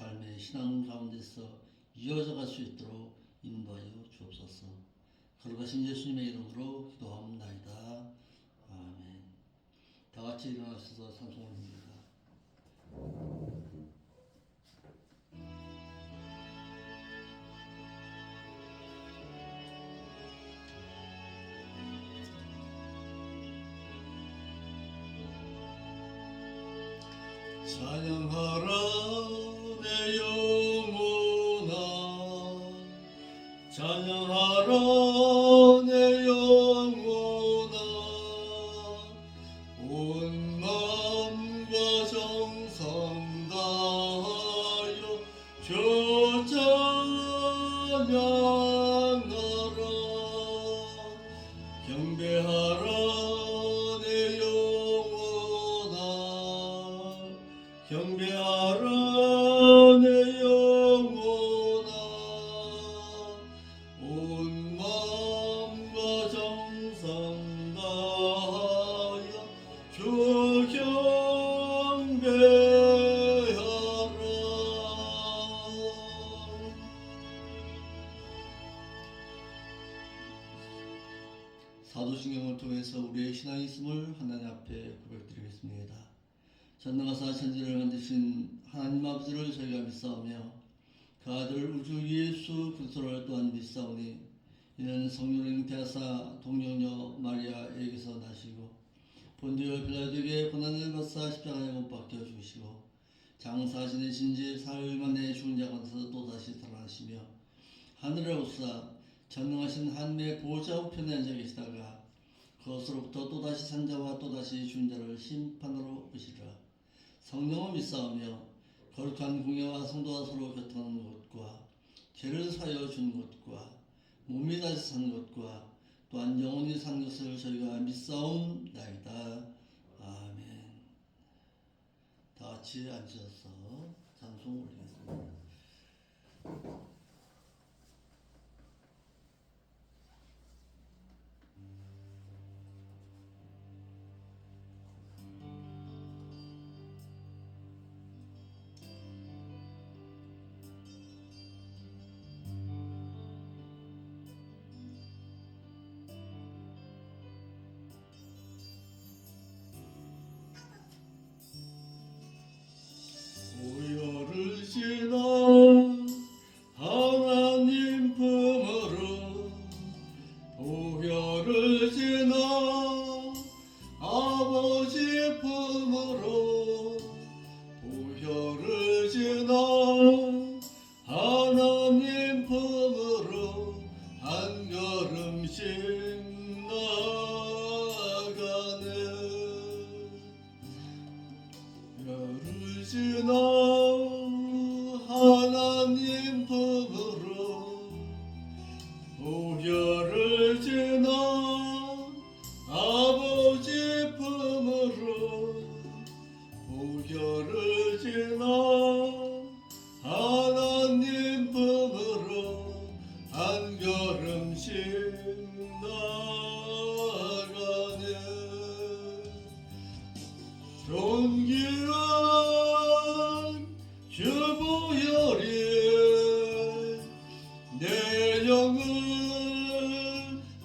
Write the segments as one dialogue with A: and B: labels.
A: 삶의 신앙 가운데서 이어져 갈 수 있도록 인도하여 주옵소서. 거룩하신 예수님의 이름으로 기도하옵나이다. 아멘. 다 같이 일어나셔서 찬송을 합니다. 찬양하라 내 영혼아, 찬양하라 내 영혼아, 온 마음과 정성 다하여 주 찬양하라. 경배하라 내 영혼아, 경배하라 내 영혼아, 온 마음과 정성 다하여 주 경배하라. 사도신경을 통해서 우리의 신앙이 있음을 하나님 앞에 고백드리겠습니다. 전능하사 천지를 만드신 하나님 아버지를 저희가 믿사오며 그 아들 우주 예수 그리스도를 또한 믿사오니 이는 성령을 잉태하사 동정녀 마리아에게서 나시고 본디오 빌라도에게 고난을 받사 십자가에 못 박혀 죽으시고 장사 지내신 지 사흘 만에 죽은 자 가운데서 또다시 살아나시며 하늘에 오사 전능하신 하나님의 보좌 우편에 앉아 계시다가 그것으로부터 또다시 산 자와 또다시 죽은 자를 심판으로 오시리라. 성령을 믿사오며 거룩한 공예와 성도와 서로 교통하는 것과 죄를 사하여 주는 것과 몸이 다시 사는 것과 또한 영원히 사는 것을 저희가 믿사옵나이다. 아멘. 다 같이 앉으셔서 찬송 올리겠습니다. 고요를 지나 하나님 품으로 보혈을 지나 아버지 품으로 보혈을 지나 하나님 품으로 한 걸음씩 나가네. 보혈을 지나 하나님 품으로 보혈을 지나 아버지 품으로 보혈을 지나 하나님 품으로 한 걸음씩 나가네. 존귀한 주보혈이 내 영을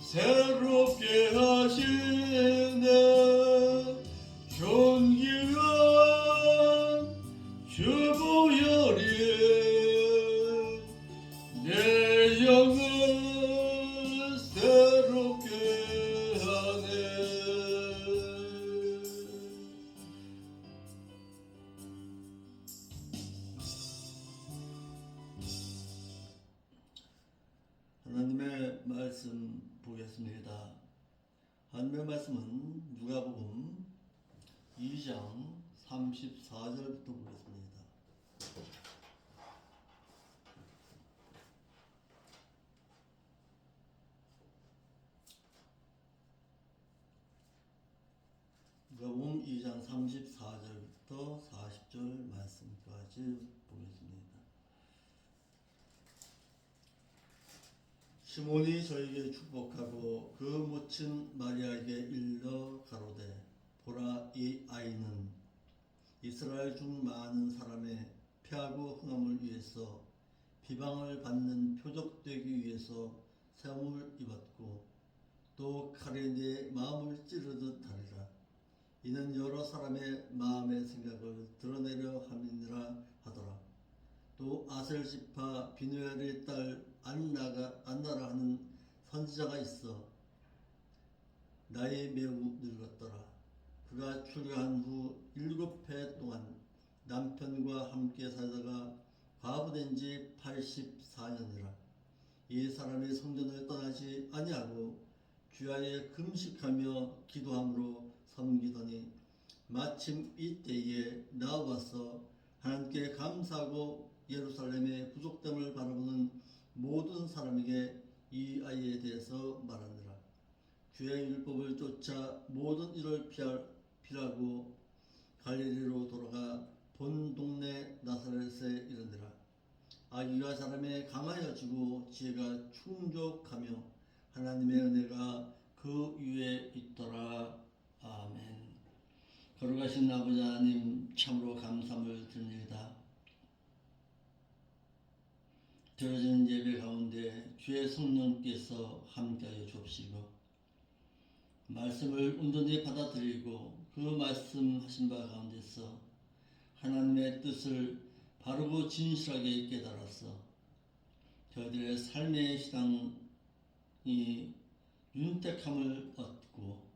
A: 새롭게 하시네. 존귀한 주보혈이 내 영을 새롭게 하네. 하나님의 말씀 보겠습니다. 하나님의 말씀은 누가복음 2장 34절부터 보겠습니다. 누가복음 2장 34절부터 40절 말씀까지 보겠습니다. 시몬이 저에게 축복하고 그 모친 마리아에게 일러 가로되 보라 이 아이는 이스라엘 중 많은 사람의 패하고 흥함을 위해서 비방을 받는 표적 되기 위해서 세움을 입었고 또 칼이 내 마음을 찌르듯 하리라. 이는 여러 사람의 마음의 생각을 드러내려 함이니라 하더라. 또 아셀 지파 비누엘의 딸 안나라 하는 선지자가 있어 나이 매우 늙었더라. 그가 출가한 후 7해 동안 남편과 함께 살다가 과부된 지 84년이라. 이 사람이 성전을 떠나지 아니하고 주야에 금식하며 기도함으로 섬기더니 마침 이때에 나와서 하나님께 감사하고 예루살렘의 부족됨을 바라보는 모든 사람에게 이 아이에 대해서 말하느라. 주의 율법을 쫓아 모든 일을 피하고 갈릴리로 돌아가 본 동네 나사렛에 이르니라. 아기가 자라매 강하여지고 지혜가 충족하며 하나님의 은혜가 그 위에 있더라. 아멘. 거룩하신 아버지 하나님, 참으로 감사함을 드립니다. 드려지는 예배 가운데 주의 성령께서 함께하여 주옵시고 말씀을 온전히 받아들이고 그 말씀하신 바 가운데서 하나님의 뜻을 바르고 진실하게 깨달아서 저희들의 삶의 신앙이 윤택함을 얻고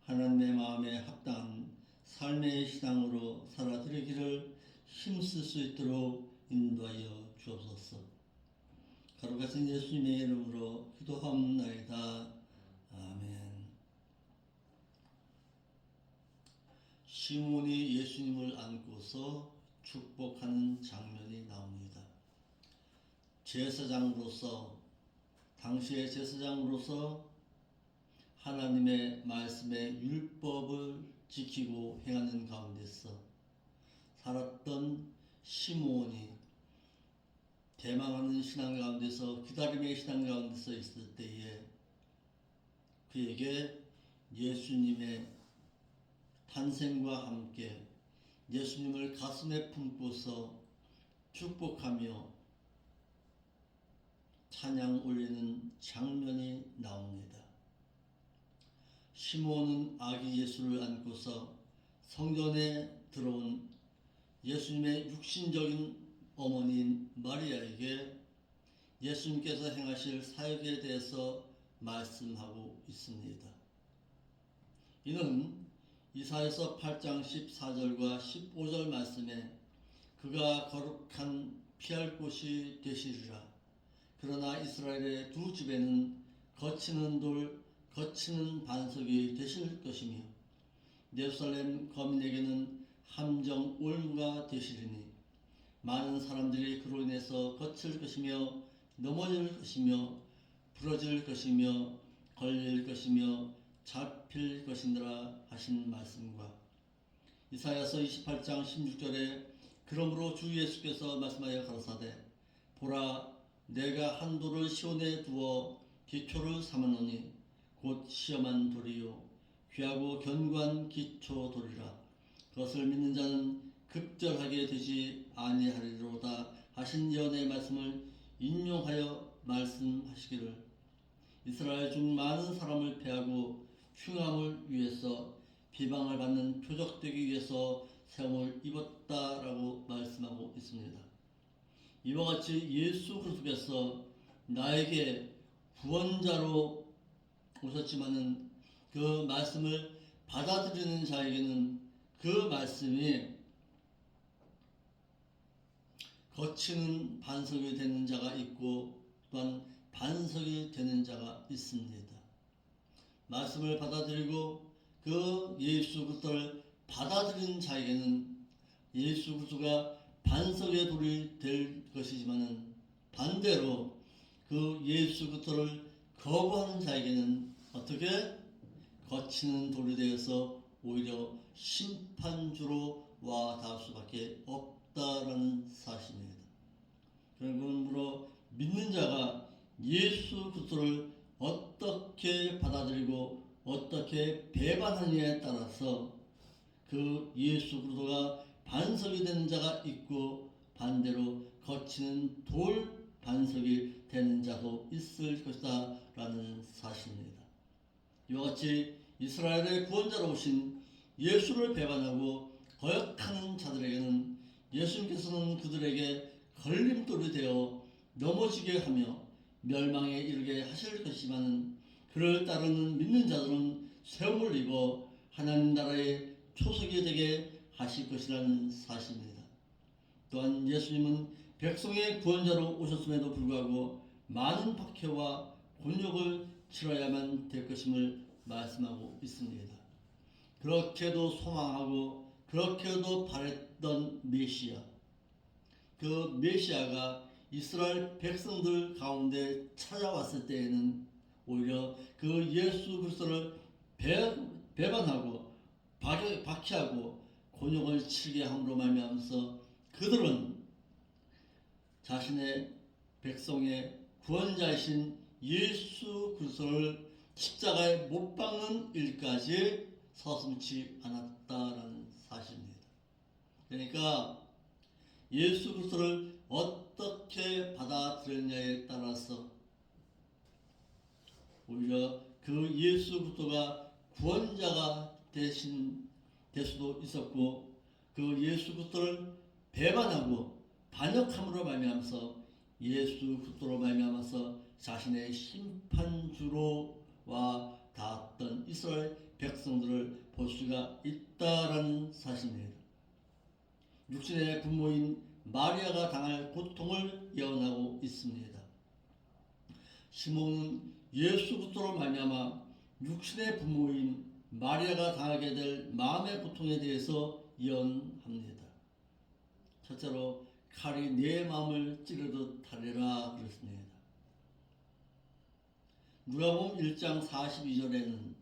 A: 하나님의 마음에 합당한 삶의 신앙으로 살아드리기를 힘쓸 수 있도록 인도하여 주옵소서. 거룩하신 예수님의 이름으로 기도하옵나이다. 아멘. 시몬이 예수님을 안고서 축복하는 장면이 나옵니다. 제사장으로서, 당시의 제사장으로서 하나님의 말씀의 율법을 지키고 행하는 가운데서 살았던 시몬이 대망하는 신앙 가운데서, 기다림의 신앙 가운데서 있을 때에 그에게 예수님의 탄생과 함께 예수님을 가슴에 품고서 축복하며 찬양 올리는 장면이 나옵니다. 시몬은 아기 예수를 안고서 성전에 들어온 예수님의 육신적인 어머니인 마리아에게 예수님께서 행하실 사역에 대해서 말씀하고 있습니다. 이는 이사야서 8장 14절과 15절 말씀에 그가 거룩한 피할 곳이 되시리라. 그러나 이스라엘의 두 집에는 거치는 돌, 거치는 반석이 되실 것이며 예루살렘 거민에게는 함정 올무가 되시리니 많은 사람들이 그로 인해서 거칠 것이며 넘어질 것이며 부러질 것이며 걸릴 것이며 잡힐 것이니라 하신 말씀과 이사야서 28장 16절에 그러므로 주 예수께서 말씀하여 가라사대 보라 내가 한 돌을 시온에 두어 기초를 삼았노니 곧 시험한 돌이요 귀하고 견고한 기초 돌이라 그것을 믿는 자는 급절하게 되지 아니하리로다 하신 예언의 말씀을 인용하여 말씀하시기를 이스라엘 중 많은 사람을 패하고 흉함을 위해서 비방을 받는 표적되기 위해서 세움을 입었다라고 말씀하고 있습니다. 이와 같이 예수 그리스도께서 나에게 구원자로 오셨지만은 그 말씀을 받아들이는 자에게는 그 말씀이 거치는 반석이 되는 자가 있고 또한 반석이 되는 자가 있습니다. 말씀을 받아들이고 그 예수 그리스도를 받아들이는 자에게는 예수 그리스도가 반석의 돌이 될 것이지만은 반대로 그 예수 그리스도를 거부하는 자에게는 어떻게 거치는 돌이 되어서 오히려 심판주로 와 닿을 수밖에 없다라는 사실입니다. 그러므로 믿는 자가 예수 그리스도를 어떻게 받아들이고 어떻게 배반하느냐에 따라서 그 예수 그리스도가 반석이 되는 자가 있고 반대로 거치는 돌 반석이 되는 자도 있을 것이다 라는 사실입니다. 이와 같이 이스라엘의 구원자로 오신 예수를 배반하고 거역하는 자들에게는 예수님께서는 그들에게 걸림돌이 되어 넘어지게 하며 멸망에 이르게 하실 것이지만 그를 따르는 믿는 자들은 세움을 입어 하나님 나라의 초석이 되게 하실 것이라는 사실입니다. 또한 예수님은 백성의 구원자로 오셨음에도 불구하고 많은 박해와 곤욕을 치러야만 될 것임을 말씀하고 있습니다. 그렇게도 소망하고 그렇게도 바랬던 메시아, 그 메시아가 이스라엘 백성들 가운데 찾아왔을 때에는 오히려 그 예수 그리스도를 배반하고 박해하고 곤욕을 치게 함으로 말미암아서 그들은 자신의 백성의 구원자이신 예수 그리스도를 십자가에 못 박는 일까지 서슴지 않았다라는 사실입니다. 그러니까 예수 그리스도를 어떻게 받아들였냐에 따라서 오히려 그 예수 그리스도가 구원자가 될 수도 있었고 그 예수 그리스도를 배반하고 반역함으로 말미암아서 예수 그리스도로 말미암아서 자신의 심판주로와 닿았던 이스라엘 백성들을 볼 수가 있다라는 사실입니다. 육신의 부모인 마리아가 당할 고통을 예언하고 있습니다. 시몬은 예수 그리스도로 말미암아 육신의 부모인 마리아가 당하게 될 마음의 고통에 대해서 예언합니다. 첫째로 칼이 내 마음을 찌르듯 하리라 그랬습니다. 누가복음 1장 42절에는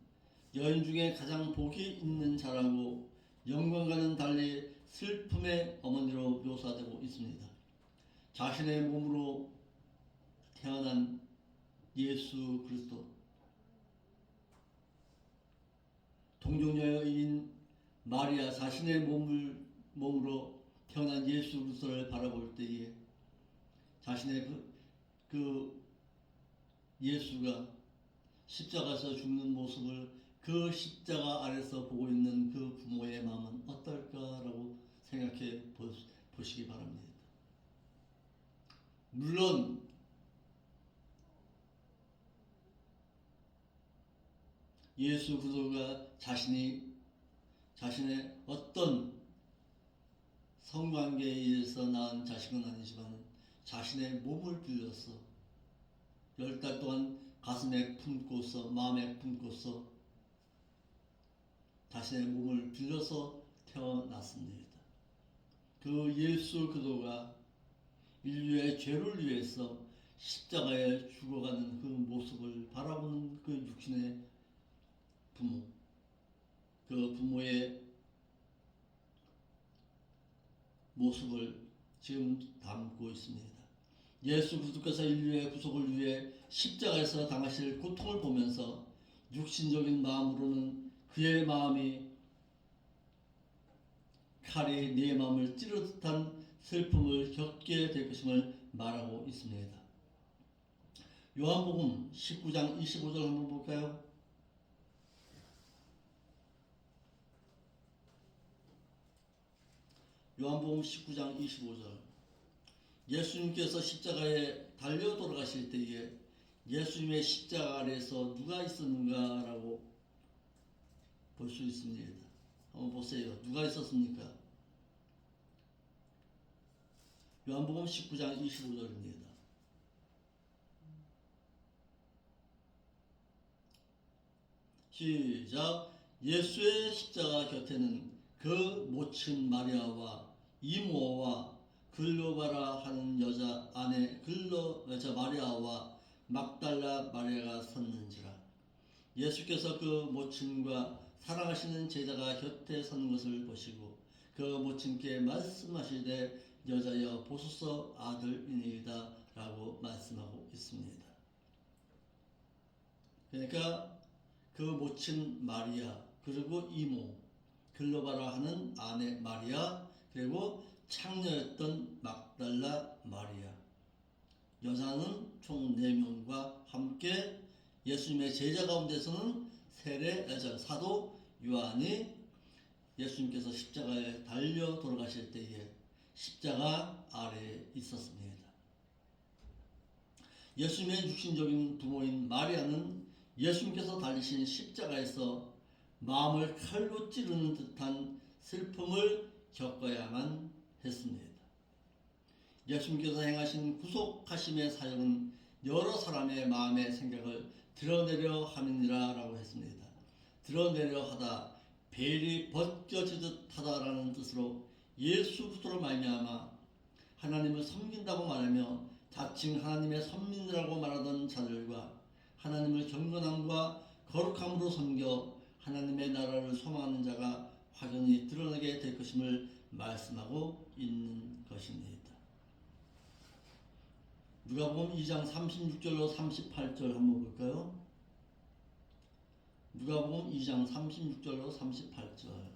A: 여인 중에 가장 복이 있는 자라고 영광과는 달리 슬픔의 어머니로 묘사되고 있습니다. 자신의 몸으로 태어난 예수 그리스도, 동정여인 마리아 자신의 몸으로 태어난 예수 그리스도를 바라볼 때에 자신의 그 예수가 십자가에서 죽는 모습을 그 십자가 아래서 보고 있는 그 부모의 마음은 어떨까라고 생각해 보시기 바랍니다. 물론 예수 그리스도가 자신의 어떤 성관계에 의해서 낳은 자식은 아니지만 자신의 몸을 빌려서 10달 동안 가슴에 품고서 마음에 품고서 자신의 몸을 빌려서 태어났습니다. 그 예수 그리스도가 인류의 죄를 위해서 십자가에 죽어가는 그 모습을 바라보는 그 육신의 부모, 그 부모의 모습을 지금 담고 있습니다. 예수 그리스도께서 인류의 구속을 위해 십자가에서 당하실 고통을 보면서 육신적인 마음으로는 그의 마음이 칼이 내 마음을 찌르 듯한 슬픔을 겪게 될 것임을 말하고 있습니다. 요한복음 19장 25절 한번 볼까요? 요한복음 19장 25절. 예수님께서 십자가에 달려 돌아가실 때에 예수님의 십자가 아래에서 누가 있었는가라고 볼 수 있습니다. 한번 보세요. 누가 있었습니까? 요한복음 19장 25절입니다. 시작. 예수의 십자가 곁에는 그 모친 마리아와 이모와 글로바라 하는 여자 아내 여자 마리아와 막달라 마리아가 섰는지라. 예수께서 그 모친과 사랑하시는 제자가 곁에 서는 것을 보시고 그 모친께 말씀하시되 여자여 보소서 아들이니이다 라고 말씀하고 있습니다. 그러니까 그 모친 마리아 그리고 이모 글로바라 하는 아내 마리아 그리고 창녀였던 막달라 마리아, 여자는 총 4명과 함께 예수님의 제자 가운데서는 세례 사도 요한이 예수님께서 십자가에 달려 돌아가실 때에 십자가 아래에 있었습니다. 예수님의 육신적인 부모인 마리아는 예수님께서 달리신 십자가에서 마음을 칼로 찌르는 듯한 슬픔을 겪어야만 했습니다. 예수님께서 행하신 구속하심의 사역은 여러 사람의 마음의 생각을 드러내려 함이니라 라고 했습니다. 드러내려 하다, 벨이 벗겨지듯 하다라는 뜻으로 예수 그리스도로 말미암아 하나님을 섬긴다고 말하며 자칭 하나님의 선민이라고 말하던 자들과 하나님을 경건함과 거룩함으로 섬겨 하나님의 나라를 소망하는 자가 확연히 드러나게 될 것임을 말씀하고 있는 것입니다. 누가복음 2장 36절로 38절 한번 볼까요? 누가복음 2장 36절로 38절.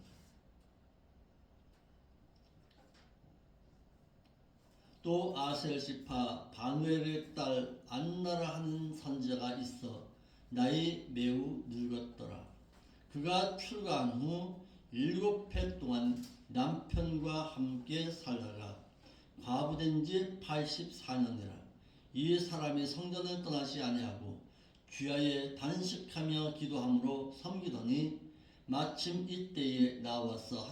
A: 또 아셀 지파 바누엘의 딸 안나라 하는 선지자가 있어 나이 매우 늙었더라. 그가 출가한 후 7해 동안 남편과 함께 살다가 과부된 지 84년이라. 이 사람이 성전을 떠나지 아니하고 주야에 단식하며 기도함으로 섬기더니 마침 이때에 나와서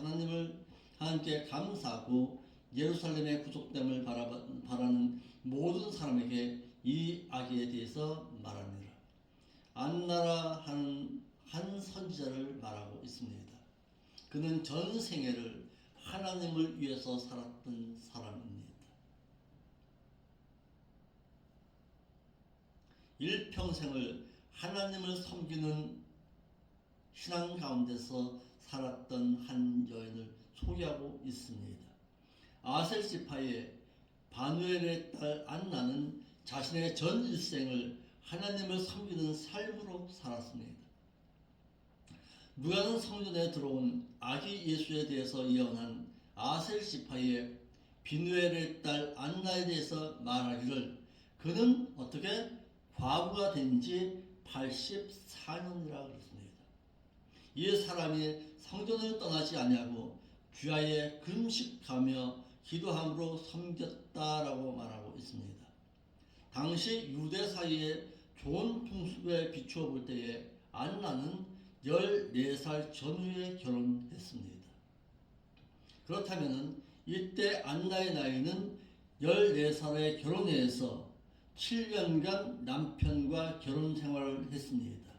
A: 하나님께 감사하고 예루살렘의 구속됨을 바라는 모든 사람에게 이 악에 대해서 말하니라. 안나라 하는 한 선지자를 말하고 있습니다. 그는 전 생애를 하나님을 위해서 살았던 사람입니다. 일평생을 하나님을 섬기는 신앙 가운데서 살았던 한 여인을 소개하고 있습니다. 아셀 지파의 바누엘의 딸 안나는 자신의 전 일생을 하나님을 섬기는 삶으로 살았습니다. 누가는 성전에 들어온 아기 예수에 대해서 예언한 아셀 지파의 비누엘의 딸 안나에 대해서 말하기를 그는 어떻게 과부가 된 지 84년이라 그랬습니다. 이 사람이 성전을 떠나지 아니하고 주야에 금식하며 기도함으로 섬겼다라고 말하고 있습니다. 당시 유대 사이의 좋은 풍습에 비추어 볼 때에 안나는 14살 전후에 결혼했습니다. 그렇다면 이때 안나의 나이는 14살에 결혼해서 7년간 남편과 결혼 생활을 했습니다.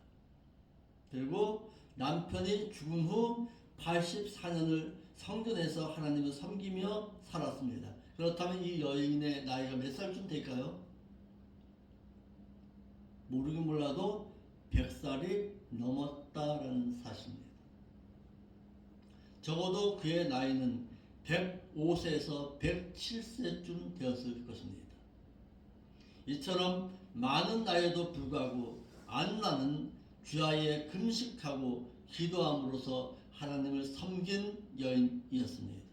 A: 그리고 남편이 죽은 후 84년을 성전에서 하나님을 섬기며 살았습니다. 그렇다면 이 여인의 나이가 몇 살쯤 될까요? 모르긴 몰라도 100살이 넘었다라는 사실입니다. 적어도 그의 나이는 105세에서 107세쯤 되었을 것입니다. 이처럼 많은 나이에도 불구하고 안나는 주야에 금식하고 기도함으로써 하나님을 섬긴 여인이었습니다.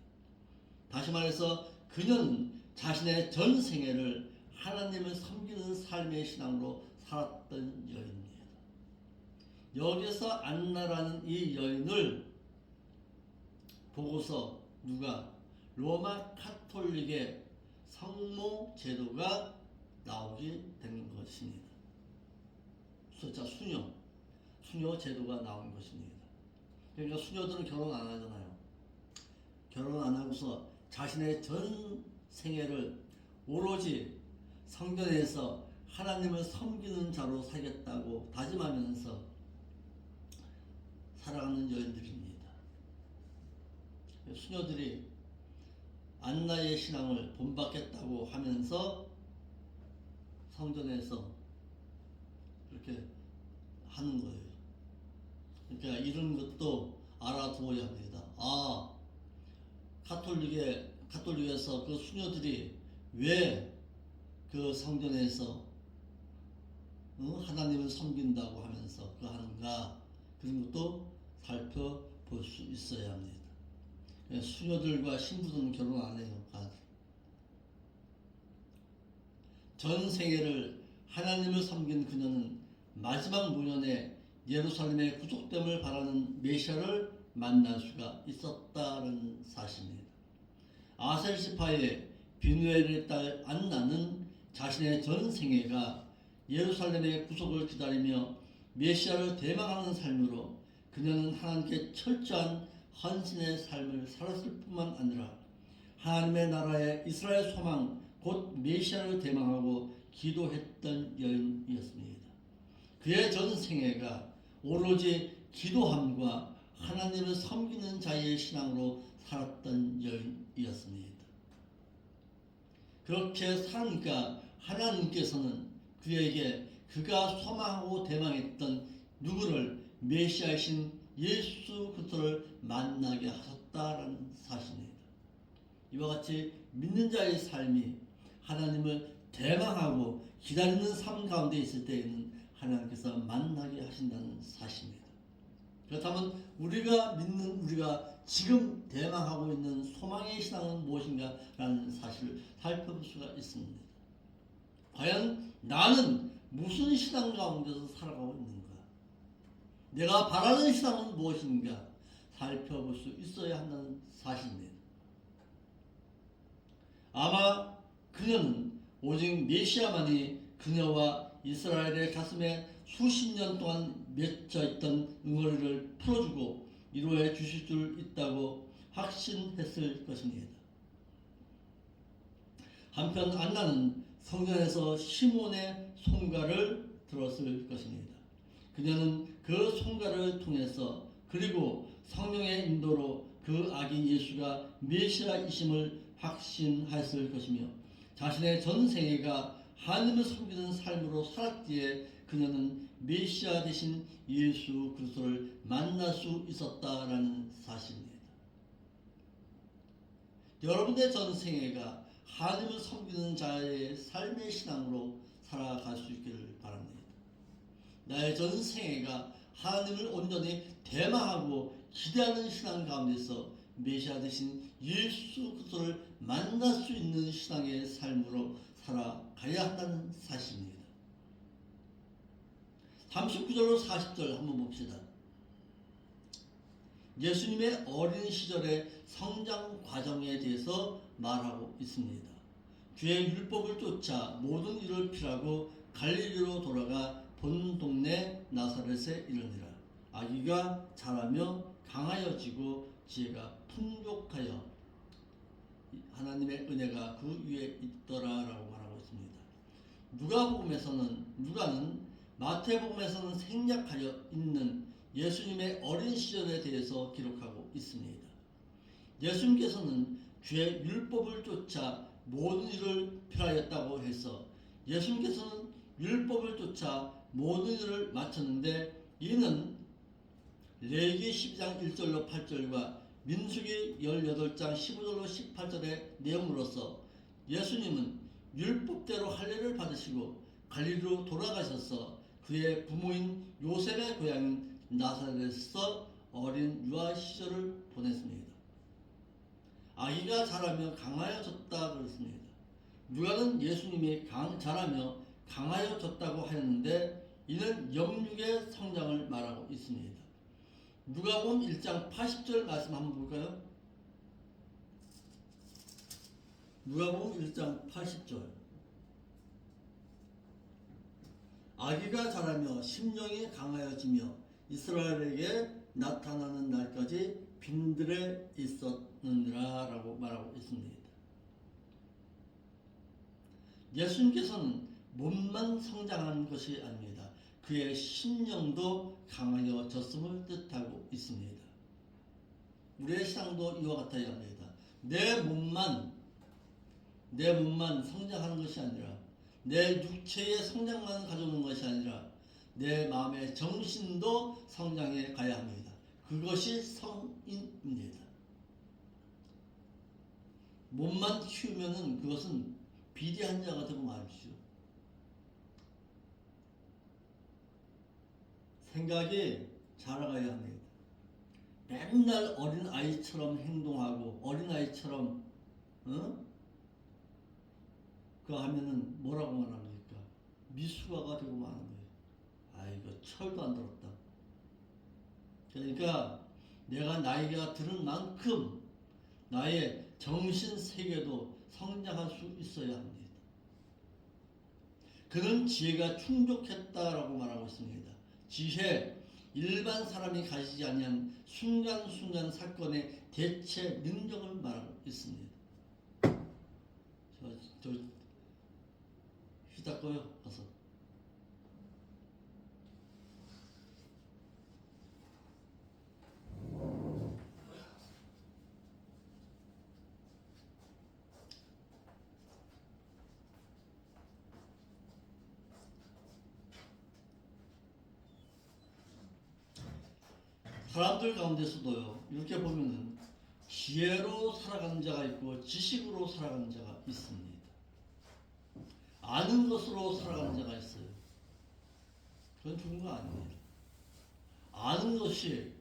A: 다시 말해서 그녀는 자신의 전 생애를 하나님을 섬기는 삶의 신앙으로 살았던 여인입니다. 여기서 안나라는 이 여인을 보고서 누가 로마 카톨릭의 성모 제도가 나오게 된 것입니다. 수녀 제도가 나온 것입니다. 그러니까 수녀들은 결혼 안 하잖아요. 결혼 안 하고서 자신의 전 생애를 오로지 성전에서 하나님을 섬기는 자로 살겠다고 다짐하면서 살아가는 여인들입니다. 수녀들이 안나의 신앙을 본받겠다고 하면서 성전에서 그렇게 하는 거예요. 그러니까 이런 것도 알아두어야 합니다. 카톨릭에서 그 수녀들이 왜 그 성전에서 하나님을 섬긴다고 하면서 그 하는가, 그런 것도 살펴볼 수 있어야 합니다. 수녀들과 신부들은 결혼 안 해요. 전 생애를 하나님을 섬긴 그녀는 마지막 노년에 예루살렘의 구속됨을 바라는 메시아를 만날 수가 있었다는 사실입니다. 아셀 지파의 비누엘의 딸 안나는 자신의 전 생애가 예루살렘의 구속을 기다리며 메시아를 대망하는 삶으로 그녀는 하나님께 철저한 헌신의 삶을 살았을 뿐만 아니라 하나님의 나라의 이스라엘 소망 곧 메시아를 대망하고 기도했던 여인이었습니다. 그의 전 생애가 오로지 기도함과 하나님을 섬기는 자의 신앙으로 살았던 여인이었습니다. 그렇게 사니까 하나님께서는 그에게 그가 소망하고 대망했던 누구를 메시아이신 예수 그리스도를 만나게 하셨다라는 사실입니다. 이와 같이 믿는 자의 삶이 하나님을 대망하고 기다리는 삶 가운데 있을 때에는 하나님께서 만나게 하신다는 사실입니다. 그렇다면 우리가 지금 대망하고 있는 소망의 신앙은 무엇인가 라는 사실을 살펴볼 수가 있습니다. 과연 나는 무슨 신앙 가운데서 살아가고 있는가? 내가 바라는 신앙은 무엇인가 살펴볼 수 있어야 한다는 사실입니다. 아마 그녀는 오직 메시아만이 그녀와 이스라엘의 가슴에 수십 년 동안 맺혀 있던 응어리를 풀어주고 이루어 주실 줄 있다고 확신했을 것입니다. 한편 안나는 성전에서 시몬의 송가를 들었을 것입니다. 그녀는 그 송가를 통해서 그리고 성령의 인도로 그 아기 예수가 메시아이심을 확신했을 것이며 자신의 전 생애가 하나님을 섬기는 삶으로 살았기에 그녀는 메시아 되신 예수 그리스도를 만날 수 있었다라는 사실입니다. 여러분의 전 생애가 하나님을 섬기는 자의 삶의 신앙으로 살아갈 수 있기를 바랍니다. 나의 전 생애가 하나님을 온전히 대망하고 기대하는 신앙 가운데서 메시아 되신 예수 그리스도를 만날 수 있는 신앙의 삶으로 살아가야 한다는 사실입니다. 39절로 40절 한번 봅시다. 예수님의 어린 시절의 성장 과정에 대해서 말하고 있습니다. 주의 율법을 쫓아 모든 일을 피하고 갈릴리로 돌아가 본 동네 나사렛에 이르니라. 아기가 자라며 강하여지고 지혜가 풍족하여 하나님의 은혜가 그 위에 있더라라고 말하고 있습니다. 누가는 마태복음에서는 생략하여 있는 예수님의 어린 시절에 대해서 기록하고 있습니다. 예수님께서는 주의 율법을 쫓아 모든 일을 필하였다고 해서 예수님께서는 율법을 쫓아 모든 일을 마쳤는데 이는 레위기 12장 1절로 8절과 민수기 18장 15절로 18절의 내용으로서 예수님은 율법대로 할례를 받으시고 갈릴리로 돌아가셔서 그의 부모인 요셉의 고향인 나사렛에서 어린 유아 시절을 보냈습니다. 아기가 자라며 강하여졌다 그랬습니다. 누가는 예수님이 자라며 강하여졌다고 하였는데 이는 영육의 성장을 말하고 있습니다. 누가복음 1장 80절 말씀 한번 볼까요? 누가복음 1장 80절. 아기가 자라며 심령이 강하여지며 이스라엘에게 나타나는 날까지 빈들에 있었느니라 라고 말하고 있습니다. 예수님께서는 몸만 성장한 것이 아닙니다. 그의 심령도 강하여졌음을 뜻하고 있습니다. 우리의 신앙도 이와 같아야 합니다. 내 몸만 성장하는 것이 아니라 내 육체의 성장만 가져오는 것이 아니라 내 마음의 정신도 성장해 가야 합니다. 그것이 성인입니다. 몸만 키우면은 그것은 비대한 자가 되고 말이죠. 생각이 자라가야 합니다. 맨날 어린아이처럼 행동하고 어린아이처럼 어? 그거 하면은 뭐라고 말합니까? 미숙아가 되고 마는 거예요. 아이고 철도 안 들었다. 그러니까 내가 나이가 들은 만큼 나의 정신 세계도 성장할 수 있어야 합니다. 그는 지혜가 충족했다라고 말하고 있습니다. 지혜, 일반 사람이 가지지 아니한 순간순간 사건의 대체 능력을 말하고 있습니다. 저 휘닦고요. 어서. 사람들 가운데서도요. 이렇게 보면은 지혜로 살아가는 자가 있고 지식으로 살아가는 자가 있습니다. 아는 것으로 살아가는 자가 있어요. 그건 좋은 거 아닙니다. 아는 것이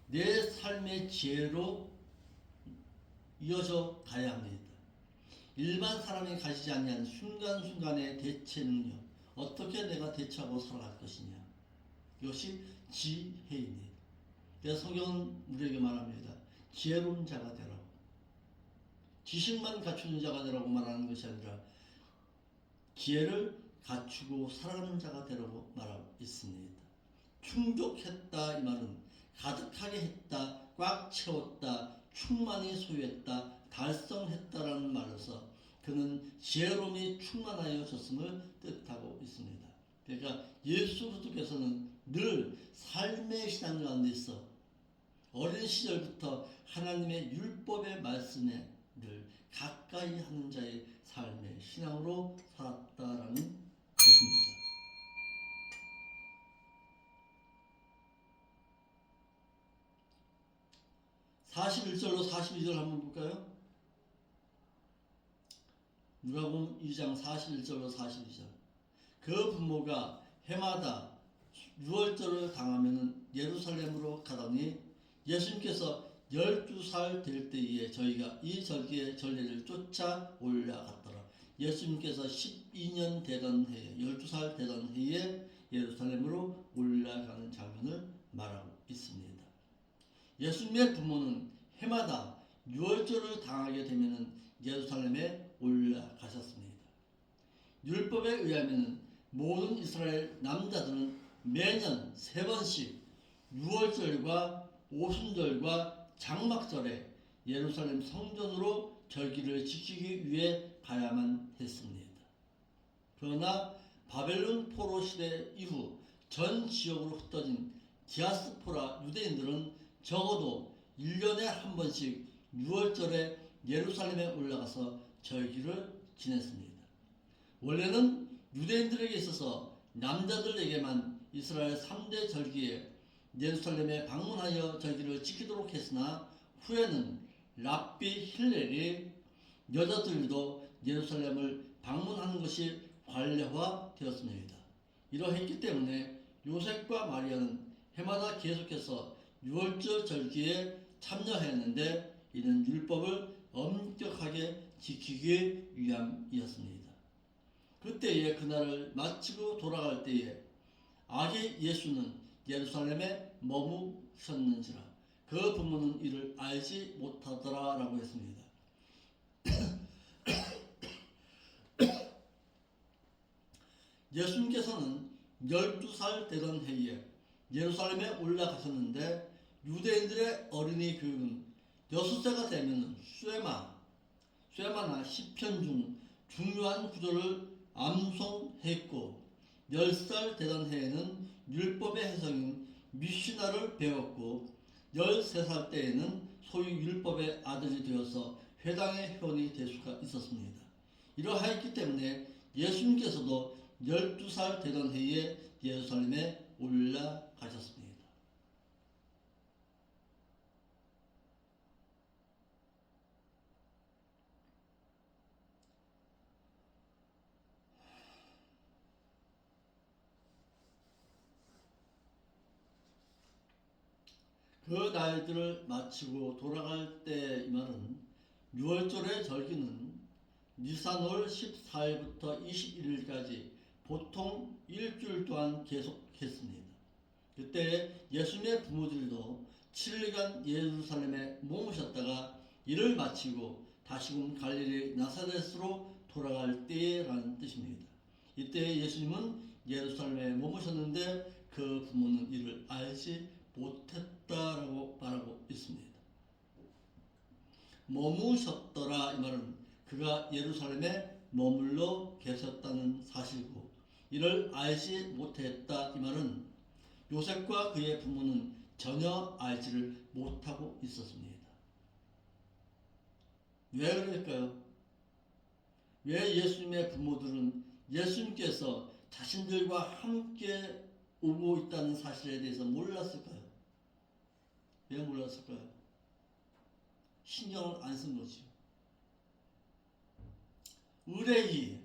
A: 내 삶의 지혜로 이어져 가야 합니다. 일반 사람이 가지지 않는 순간순간의 대체 능력, 어떻게 내가 대처하고 살아갈 것이냐, 이것이 지혜입니다. 그래서 성경은 우리에게 말합니다. 지혜로운 자가 되라고. 지식만 갖추는 자가 되라고 말하는 것이 아니라 지혜를 갖추고 살아가는 자가 되라고 말하고 있습니다. 충족했다 이 말은 가득하게 했다, 꽉 채웠다, 충만히 소유했다, 달성했다라는 말로서 그는 지혜로움이 충만하여졌음을 뜻하고 있습니다. 그러니까 예수 그리스도께서는 늘 삶의 신앙 가운데 있어 어린 시절부터 하나님의 율법의 말씀에 늘 가까이 하는 자의 삶의 신앙으로 살았다라는 것입니다. 41절로 42절 한번 볼까요? 누가복음 2장 41절로 42절. 그 부모가 해마다 유월절을 당하면 예루살렘으로 가더니 예수님께서 12살 될 때에 저희가 이 절기의 전례를 쫓아 올라갔더라. 예수님께서 12년 되던 해에 12살 되던 해에 예루살렘으로 올라가는 장면을 말하고 있습니다. 예수님의 부모는 해마다 유월절을 당하게 되면 예루살렘에 올라가셨습니다. 율법에 의하면 모든 이스라엘 남자들은 매년 3번씩 유월절과 오순절과 장막절에 예루살렘 성전으로 절기를 지키기 위해 가야만 했습니다. 그러나 바벨론 포로 시대 이후 전 지역으로 흩어진 디아스포라 유대인들은 적어도 1년에 한 번씩 6월절에 예루살렘에 올라가서 절기를 지냈습니다. 원래는 유대인들에게 있어서 남자들에게만 이스라엘 3대 절기에 예루살렘에 방문하여 절기를 지키도록 했으나 후에는 랍비 힐렐이 여자들도 예루살렘을 방문하는 것이 관례화되었습니다. 이러했기 때문에 요셉과 마리아는 해마다 계속해서 유월절 절기에 참여했는데 이는 율법을 엄격하게 지키기 위함이었습니다. 그때에 그날을 마치고 돌아갈 때에 아기 예수는 예루살렘에 머무셨는지라 그 부모는 이를 알지 못하더라라고 했습니다. 예수님께서는 12살 되던 해에 예루살렘에 올라가셨는데 유대인들의 어린이 교육은 6세가 되면 쇠마나 시편 중 중요한 구절을 암송했고 10살 되던 해에는 율법의 해석인 미시나를 배웠고 13살 때에는 소위 율법의 아들이 되어서 회당의 회원이 될 수가 있었습니다. 이러하였기 때문에 예수님께서도 12살 되던 해에 예루살렘에 올라가셨습니다. 그 날들을 마치고 돌아갈 때 이 말은 6월절의 절기는 니산월 14일부터 21일까지 보통 일주일 동안 계속했습니다. 그때 예수님의 부모들도 7일간 예루살렘에 머무셨다가 일을 마치고 다시금 갈릴리 나사렛으로 돌아갈 때라는 뜻입니다. 이때 예수님은 예루살렘에 머무셨는데 그 부모는 이를 알지 못했다라고 말하고 있습니다. 머무셨더라 이 말은 그가 예루살렘에 머물러 계셨다는 사실이고, 이를 알지 못했다 이 말은 요셉과 그의 부모는 전혀 알지를 못하고 있었습니다. 왜 그럴까요? 왜 예수님의 부모들은 예수님께서 자신들과 함께 오고 있다는 사실에 대해서 몰랐을까요? 왜 몰랐을까요? 신경을 안 쓴 거죠. 의뢰이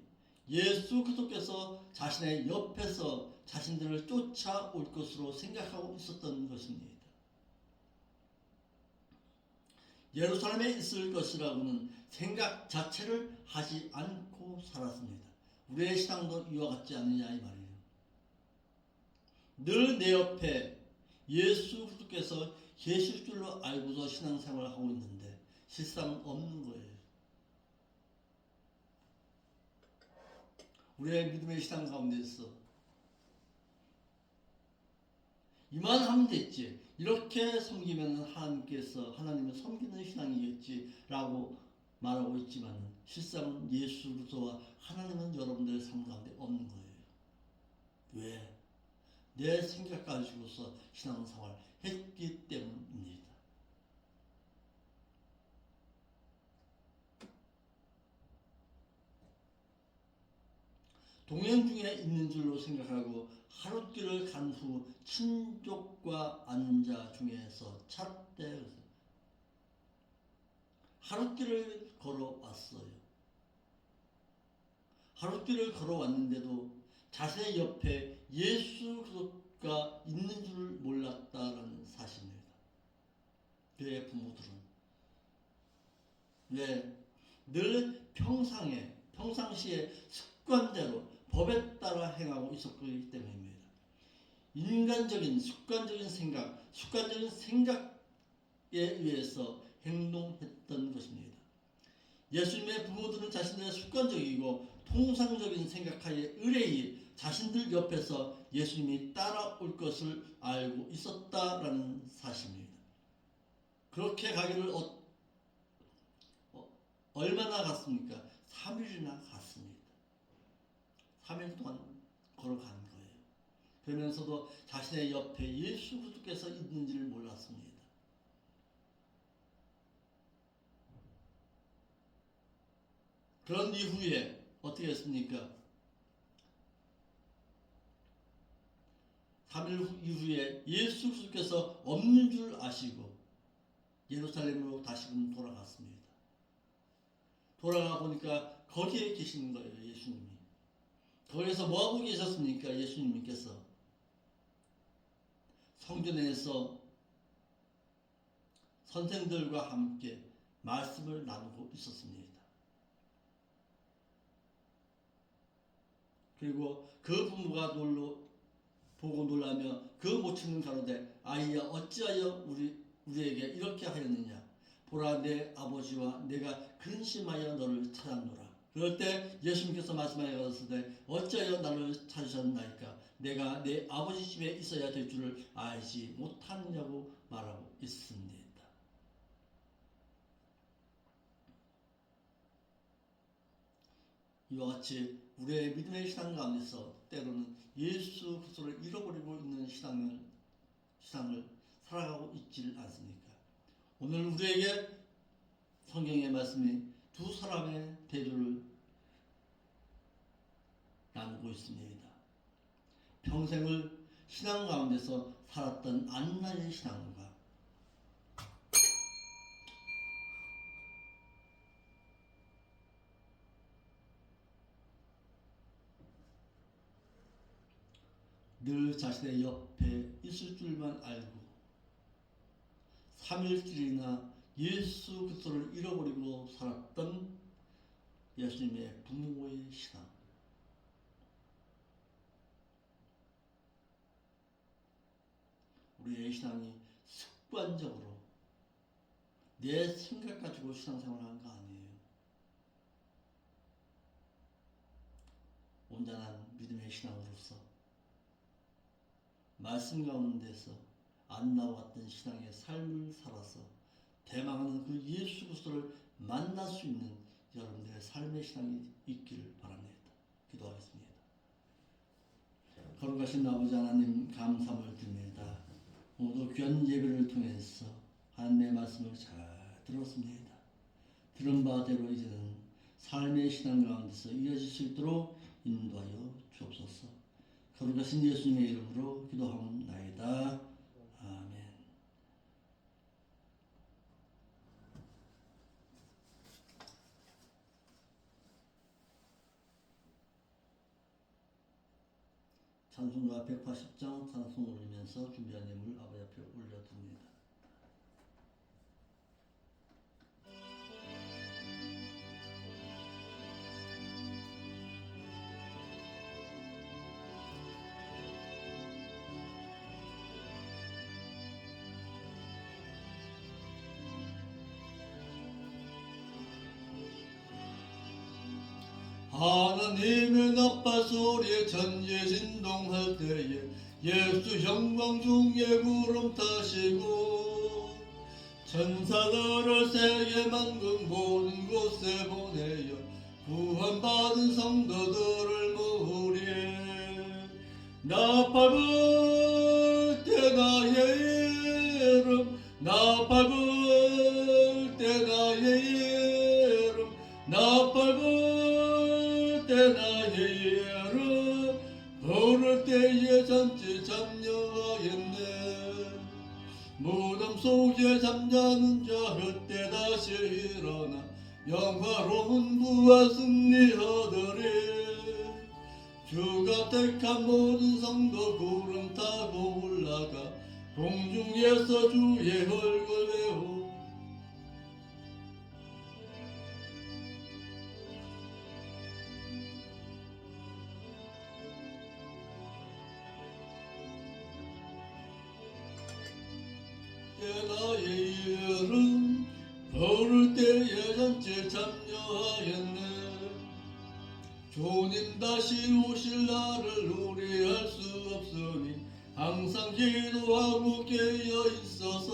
A: 예수 그리스도께서 자신의 옆에서 자신들을 쫓아올 것으로 생각하고 있었던 것입니다. 예루살렘에 있을 것이라고는 생각 자체를 하지 않고 살았습니다. 우리의 신앙도 이와 같지 않느냐 이 말이에요. 늘 내 옆에 예수 그리스도께서 계실 줄로 알고서 신앙생활을 하고 있는데 실상 없는 거예요. 우리의 믿음의 신앙 가운데서 이만 하면 됐지, 이렇게 섬기면 하나님을 섬기는 신앙이겠지라고 말하고 있지만 실상은 예수 그리스도와 하나님은 여러분들의 삶 가운데 없는 거예요. 왜? 내 생각 가지고서 신앙생활 했기 때문입니다. 동행 중에 있는 줄로 생각하고 하룻길을 간 후 친족과 아는 자 중에서 찾되, 하룻길을 걸어왔어요. 하룻길을 걸어왔는데도 자신의 옆에 예수 그리스도가 있는 줄 몰랐다는 사실입니다. 그의 부모들은 왜? 늘 평상시에 습관대로 법에 따라 행하고 있었기 때문입니다. 인간적인 습관적인 생각에 의해서 행동했던 것입니다. 예수님의 부모들은 자신들의 습관적이고 통상적인 생각하에 의뢰이 자신들 옆에서 예수님이 따라올 것을 알고 있었다라는 사실입니다. 그렇게 가기를 얼마나 갔습니까? 3일이나 갔습니다. 3일 동안 걸어간 거예요. 그러면서도 자신의 옆에 예수 그리스도께서 있는지를 몰랐습니다. 그런 이후에 어떻게 했습니까? 3일 이후에 예수 그리스도께서 없는 줄 아시고 예루살렘으로 다시금 돌아갔습니다. 돌아가 보니까 거기에 계시는 거예요, 예수님이. 거기에서 뭐하고 계셨습니까? 예수님께서 성전에서 선생들과 함께 말씀을 나누고 있었습니다. 그리고 그 부모가 보고 놀라며 그 모친은 가로되 아이야 어찌하여 우리에게 이렇게 하였느냐. 보라 내 아버지와 내가 근심하여 너를 찾았노라. 그럴 때 예수님께서 말씀하여 가로되 어찌하여 나를 찾으셨나이까. 내가 내 아버지 집에 있어야 될 줄을 알지 못하느냐고 말하고 있습니다. 이와 같이 우리의 믿음의 신앙 가운데서 때로는 예수 그리스도를 잃어버리고 있는 신앙을 살아가고 있지를 않습니까? 오늘 우리에게 성경의 말씀이 두 사람의 대조를 나누고 있습니다. 평생을 신앙 가운데서 살았던 안나의 신앙과 늘 자신의 옆에 있을 줄만 알고 3일절이나 예수 그리스도를 잃어버리고 살았던 예수님의 부모의 신앙. 우리의 신앙이 습관적으로 내 생각 가지고 신앙생활하는 거 아니에요. 온전한 믿음의 신앙으로서 말씀 가운데서 안 나왔던 신앙의 삶을 살아서 대망하는 그 예수 그리스도를 만날 수 있는 여러분들의 삶의 신앙이 있기를 바랍니다. 기도하겠습니다. 거룩하신 아버지 하나님, 감사함을 드립니다. 오늘도 귀한 예배를 통해서 하나님의 말씀을 잘 들었습니다. 들은 바대로 이제는 삶의 신앙 가운데서 이어질 수 있도록 인도하여 주옵소서. 거룩하신 예수님의 이름으로 기도하옵나이다. 아멘. 찬송가 180장 찬송 올리면서 준비한 예물 아버지 앞에 올려드립니다. 하나님의 나팔 소리에 천지 진동할 때에 예수 영광 중에 구름 타시고 천사들을 세계 만국 모든 곳에 보내어 구원받은 성도들을 모으리. 나팔 불 때 나의 이름, 나팔 불 때 나의 이름, 나팔 불 때 나의 이름 부를 때에 잔치 참여하겠네. 무덤 속에 잠자는 자 그때 다시 일어나 영화로운 부활 승리 얻으리. 주가 택한 모든 성도 구름 타고 올라가 공중에서 주의 얼굴 배우. 나의 이름 부를 때에 잔치에 참여하겠네. 주님 다시 오실 날을 우리 알 수 없으니 항상 기도하고 깨어 있어서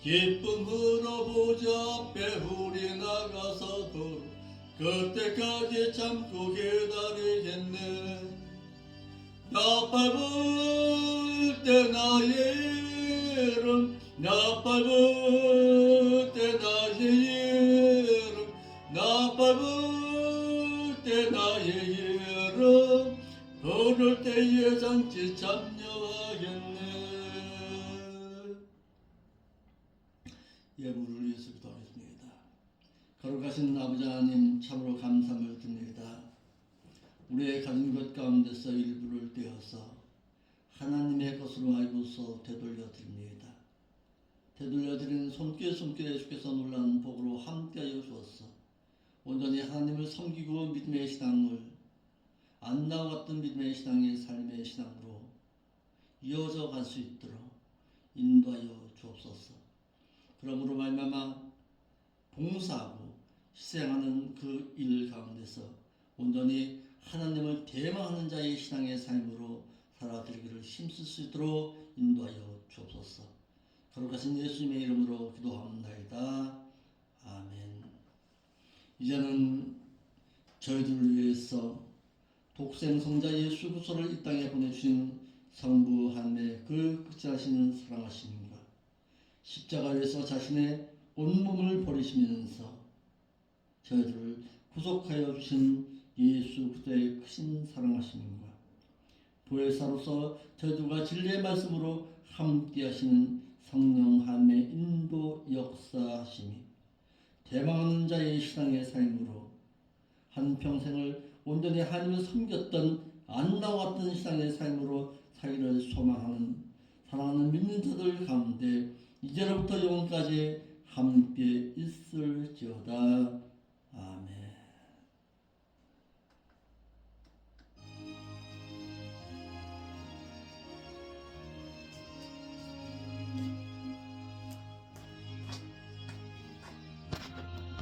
A: 기쁨으로 보좌 앞에 우리 나가서도 그때까지 참고 기다리겠네. 나팔 불 때 나의 이름, 나팔 불 때 나의 이름, 나팔 불 때 나의 이름 부를 때에 잔치 참여하겠네. 예물을 위해서 기도하겠습니다. 거룩하신 아버지 하나님, 참으로 감사함을 드립니다. 우리의 가진 것 가운데서 일부를 떼어서 하나님의 것으로 알고서 되돌려 드립니다. 되돌려 드리는 손길에 주께서 놀라운 복으로 함께하여 주었어 온전히 하나님을 섬기고 믿음의 신앙을 안나와 같은 믿음의 신앙의 삶의 신앙으로 이어져 갈 수 있도록 인도하여 주옵소서. 그러므로 말미암아 봉사하고 희생하는 그 일 가운데서 온전히 하나님을 대망하는 자의 신앙의 삶으로 살아들기를 힘쓸 수 있도록 인도하여 주옵소서. 거룩하신 예수님의 이름으로 기도합나이다. 아멘. 이제는 저희들을 위해서 독생 성자 예수 그리스도를 이 땅에 보내주신 성부 하나님의 그 극진하신 사랑하심과 십자가에서 자신의 온몸을 버리시면서 저희들을 구속하여 주신 예수 그리스도의 크신 사랑하심과 보혜사로서 저희들과 진리의 말씀으로 함께 하시는 성령 하나님의 인도 역사하심이 대망하는 자의 신앙의 삶으로 한평생을 온전히 하나님을 섬겼던 안나와 같은 신앙의 삶으로 살기를 소망하는 사랑하는 믿는 자들 가운데 이제로부터 영원까지 함께 있을지어다.